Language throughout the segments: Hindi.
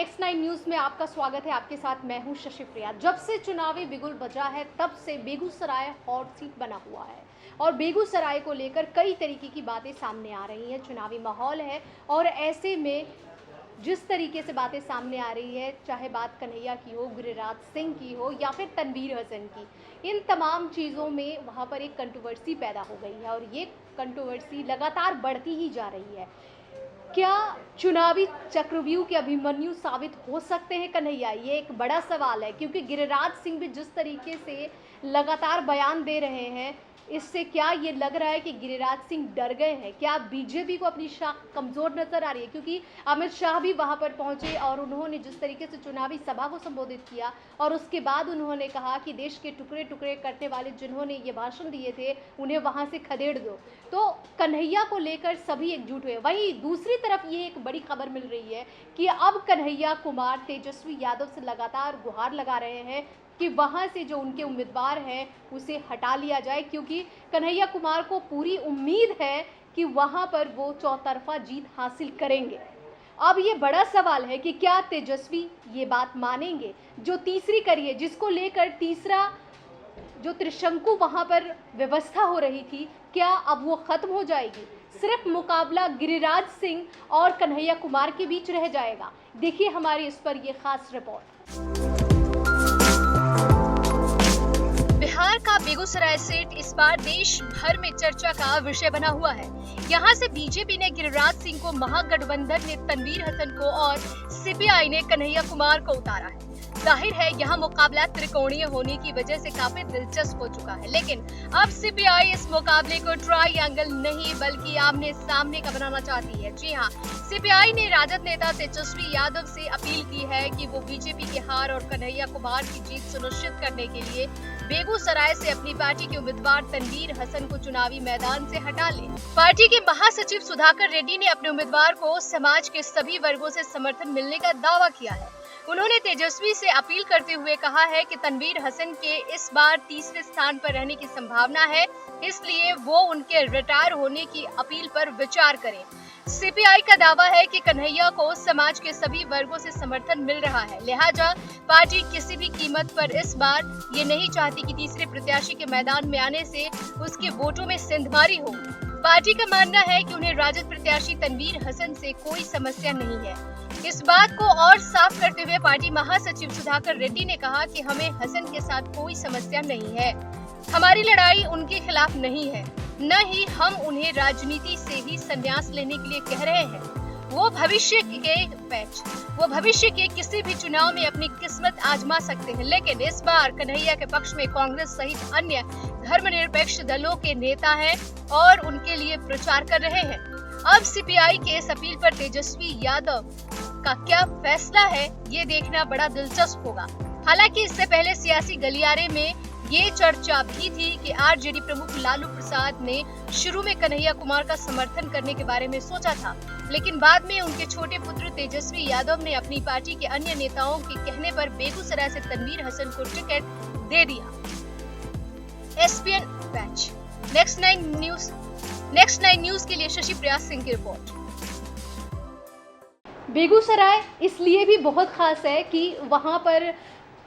नेक्स्ट 9 न्यूज़ में आपका स्वागत है। आपके साथ मैं हूं शशि प्रिया। जब से चुनावी बिगुल बजा है तब से बेगूसराय हॉट सीट बना हुआ है और बेगूसराय को लेकर कई तरीके की बातें सामने आ रही हैं। चुनावी माहौल है और ऐसे में जिस तरीके से बातें सामने आ रही है, चाहे बात कन्हैया की हो, गिरिराज सिंह की हो या फिर तनवीर हसन की, इन तमाम चीज़ों में वहाँ पर एक कंट्रोवर्सी पैदा हो गई है और ये कंट्रोवर्सी लगातार बढ़ती ही जा रही है। क्या चुनावी चक्रव्यूह के अभिमन्यु साबित हो सकते हैं कन्हैया? ये एक बड़ा सवाल है, क्योंकि गिरिराज सिंह भी जिस तरीके से लगातार बयान दे रहे हैं, इससे क्या ये लग रहा है कि गिरिराज सिंह डर गए हैं? क्या बीजेपी को अपनी शाख कमज़ोर नज़र आ रही है? क्योंकि अमित शाह भी वहाँ पर पहुँचे और उन्होंने जिस तरीके से चुनावी सभा को संबोधित किया और उसके बाद उन्होंने कहा कि देश के टुकड़े टुकड़े करने वाले जिन्होंने ये भाषण दिए थे, उन्हें वहाँ से खदेड़ दो। तो कन्हैया को लेकर सभी एकजुट हुए। वहीं दूसरी तरफ ये एक बड़ी खबर मिल रही है कि अब कन्हैया कुमार तेजस्वी यादव से लगातार गुहार लगा रहे हैं कि वहाँ से जो उनके उम्मीदवार हैं उसे हटा लिया जाए, क्योंकि कन्हैया कुमार को पूरी उम्मीद है कि वहाँ पर वो चौतरफा जीत हासिल करेंगे। अब ये बड़ा सवाल है कि क्या तेजस्वी ये बात मानेंगे? जो तीसरी कड़ी है, जिसको लेकर तीसरा जो त्रिशंकु वहाँ पर व्यवस्था हो रही थी, क्या अब वो ख़त्म हो जाएगी? सिर्फ मुकाबला गिरिराज सिंह और कन्हैया कुमार के बीच रह जाएगा? देखिए हमारी इस पर ये खास रिपोर्ट। बिहार का बेगूसराय सीट इस बार देश भर में चर्चा का विषय बना हुआ है। यहाँ से बीजेपी ने गिरिराज सिंह को, महागठबंधन ने तनवीर हसन को और सीपीआई ने कन्हैया कुमार को उतारा है। जाहिर है यहाँ मुकाबला त्रिकोणीय होने की वजह से काफी दिलचस्प हो चुका है, लेकिन अब सीपीआई इस मुकाबले को ट्रायंगल नहीं बल्कि आमने सामने का बनाना चाहती है। जी हाँ, सीपीआई ने राजद नेता तेजस्वी यादव से अपील की है कि वो बीजेपी की हार और कन्हैया कुमार की जीत सुनिश्चित करने के लिए बेगूसराय से अपनी पार्टी के उम्मीदवार तनवीर हसन को चुनावी मैदान से हटा ले। पार्टी के महासचिव सुधाकर रेड्डी ने अपने उम्मीदवार को समाज के सभी वर्गों से समर्थन मिलने का दावा किया है। उन्होंने तेजस्वी से अपील करते हुए कहा है कि तनवीर हसन के इस बार तीसरे स्थान पर रहने की संभावना है, इसलिए वो उनके रिटायर होने की अपील पर विचार करें। सीपीआई का दावा है कि कन्हैया को समाज के सभी वर्गों से समर्थन मिल रहा है, लिहाजा पार्टी किसी भी कीमत पर इस बार ये नहीं चाहती कि तीसरे प्रत्याशी के मैदान में आने से उसके वोटों में सेंधमारी हो। पार्टी का मानना है कि उन्हें राजद प्रत्याशी तनवीर हसन से कोई समस्या नहीं है। इस बात को और साफ करते हुए पार्टी महासचिव सुधाकर रेड्डी ने कहा कि हमें हसन के साथ कोई समस्या नहीं है। हमारी लड़ाई उनके खिलाफ नहीं है, न ही हम उन्हें राजनीति से ही संन्यास लेने के लिए कह रहे हैं। वो भविष्य के किसी भी चुनाव में अपनी किस्मत आजमा सकते हैं, लेकिन इस बार कन्हैया के पक्ष में कांग्रेस सहित अन्य धर्मनिरपेक्ष दलों के नेता हैं और उनके लिए प्रचार कर रहे हैं। अब सीपीआई के इस अपील पर तेजस्वी यादव का क्या फैसला है, ये देखना बड़ा दिलचस्प होगा। हालांकि इससे पहले सियासी गलियारे में ये चर्चा भी थी कि आरजेडी प्रमुख लालू प्रसाद ने शुरू में कन्हैया कुमार का समर्थन करने के बारे में सोचा था, लेकिन बाद में उनके छोटे पुत्र तेजस्वी यादव ने अपनी पार्टी के अन्य नेताओं के कहने पर बेगूसराय से तनवीर हसन को टिकट दे दिया। एसपीएन बैच नेक्स्ट 9 न्यूज के लिए शशि प्रिया सिंह की रिपोर्ट। बेगूसराय इसलिए भी बहुत खास है कि वहाँ पर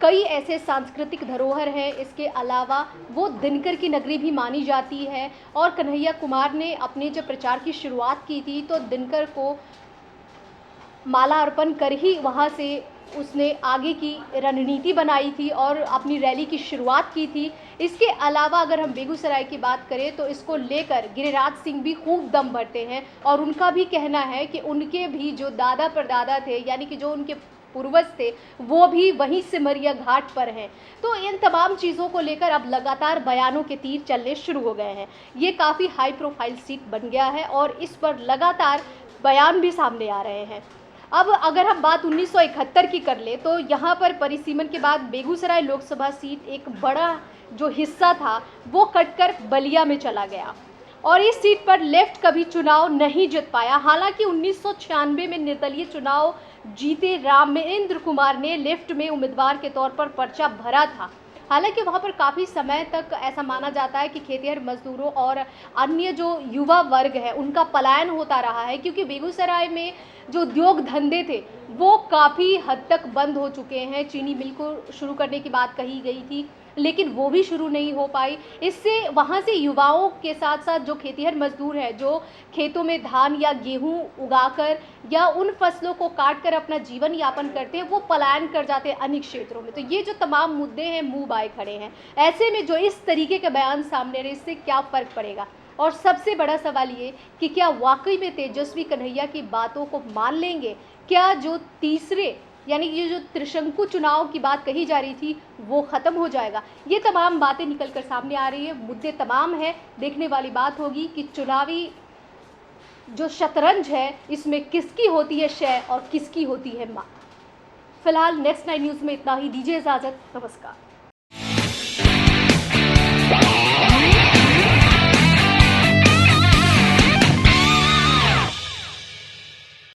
कई ऐसे सांस्कृतिक धरोहर हैं। इसके अलावा वो दिनकर की नगरी भी मानी जाती है और कन्हैया कुमार ने अपने जब प्रचार की शुरुआत की थी तो दिनकर को माला अर्पण कर ही वहाँ से उसने आगे की रणनीति बनाई थी और अपनी रैली की शुरुआत की थी। इसके अलावा अगर हम बेगूसराय की बात करें तो इसको लेकर गिरिराज सिंह भी खूब दम भरते हैं और उनका भी कहना है कि उनके भी जो दादा परदादा थे, यानी कि जो उनके पूर्वज थे, वो भी वहीं सिमरिया घाट पर हैं। तो इन तमाम चीज़ों को लेकर अब लगातार बयानों के तीर चलने शुरू हो गए हैं। ये काफ़ी हाई प्रोफाइल सीट बन गया है और इस पर लगातार बयान भी सामने आ रहे हैं। अब अगर हम बात 1971 की कर ले तो यहाँ पर परिसीमन के बाद बेगूसराय लोकसभा सीट एक बड़ा जो हिस्सा था वो कटकर बलिया में चला गया और इस सीट पर लेफ्ट कभी चुनाव नहीं जीत पाया। हालांकि 1996 में निर्दलीय चुनाव जीते रामेंद्र कुमार ने लेफ्ट में उम्मीदवार के तौर पर पर्चा भरा था। हालांकि वहाँ पर काफ़ी समय तक ऐसा माना जाता है कि खेतिहर मजदूरों और अन्य जो युवा वर्ग है उनका पलायन होता रहा है, क्योंकि बेगूसराय में जो उद्योग धंधे थे वो काफ़ी हद तक बंद हो चुके हैं। चीनी मिल को शुरू करने की बात कही गई थी, लेकिन वो भी शुरू नहीं हो पाई। इससे वहाँ से युवाओं के साथ साथ जो खेतिहर मजदूर हैं, जो खेतों में धान या गेहूँ उगाकर या उन फसलों को काट कर अपना जीवन यापन करते हैं, वो पलायन कर जाते हैं अन्य क्षेत्रों में। तो ये जो तमाम मुद्दे हैं मुँह बाए खड़े हैं। ऐसे में जो इस तरीके के बयान सामने आ रहे, इससे क्या फ़र्क पड़ेगा? और सबसे बड़ा सवाल ये कि क्या वाकई में तेजस्वी कन्हैया की बातों को मान लेंगे? क्या जो तीसरे यानी ये जो त्रिशंकु चुनाव की बात कही जा रही थी वो ख़त्म हो जाएगा? ये तमाम बातें निकल कर सामने आ रही है, मुद्दे तमाम हैं। देखने वाली बात होगी कि चुनावी जो शतरंज है इसमें किसकी होती है शय और किसकी होती है मात। फिलहाल नेक्स्ट 9 न्यूज़ में इतना ही। दीजिए इजाज़त, नमस्कार।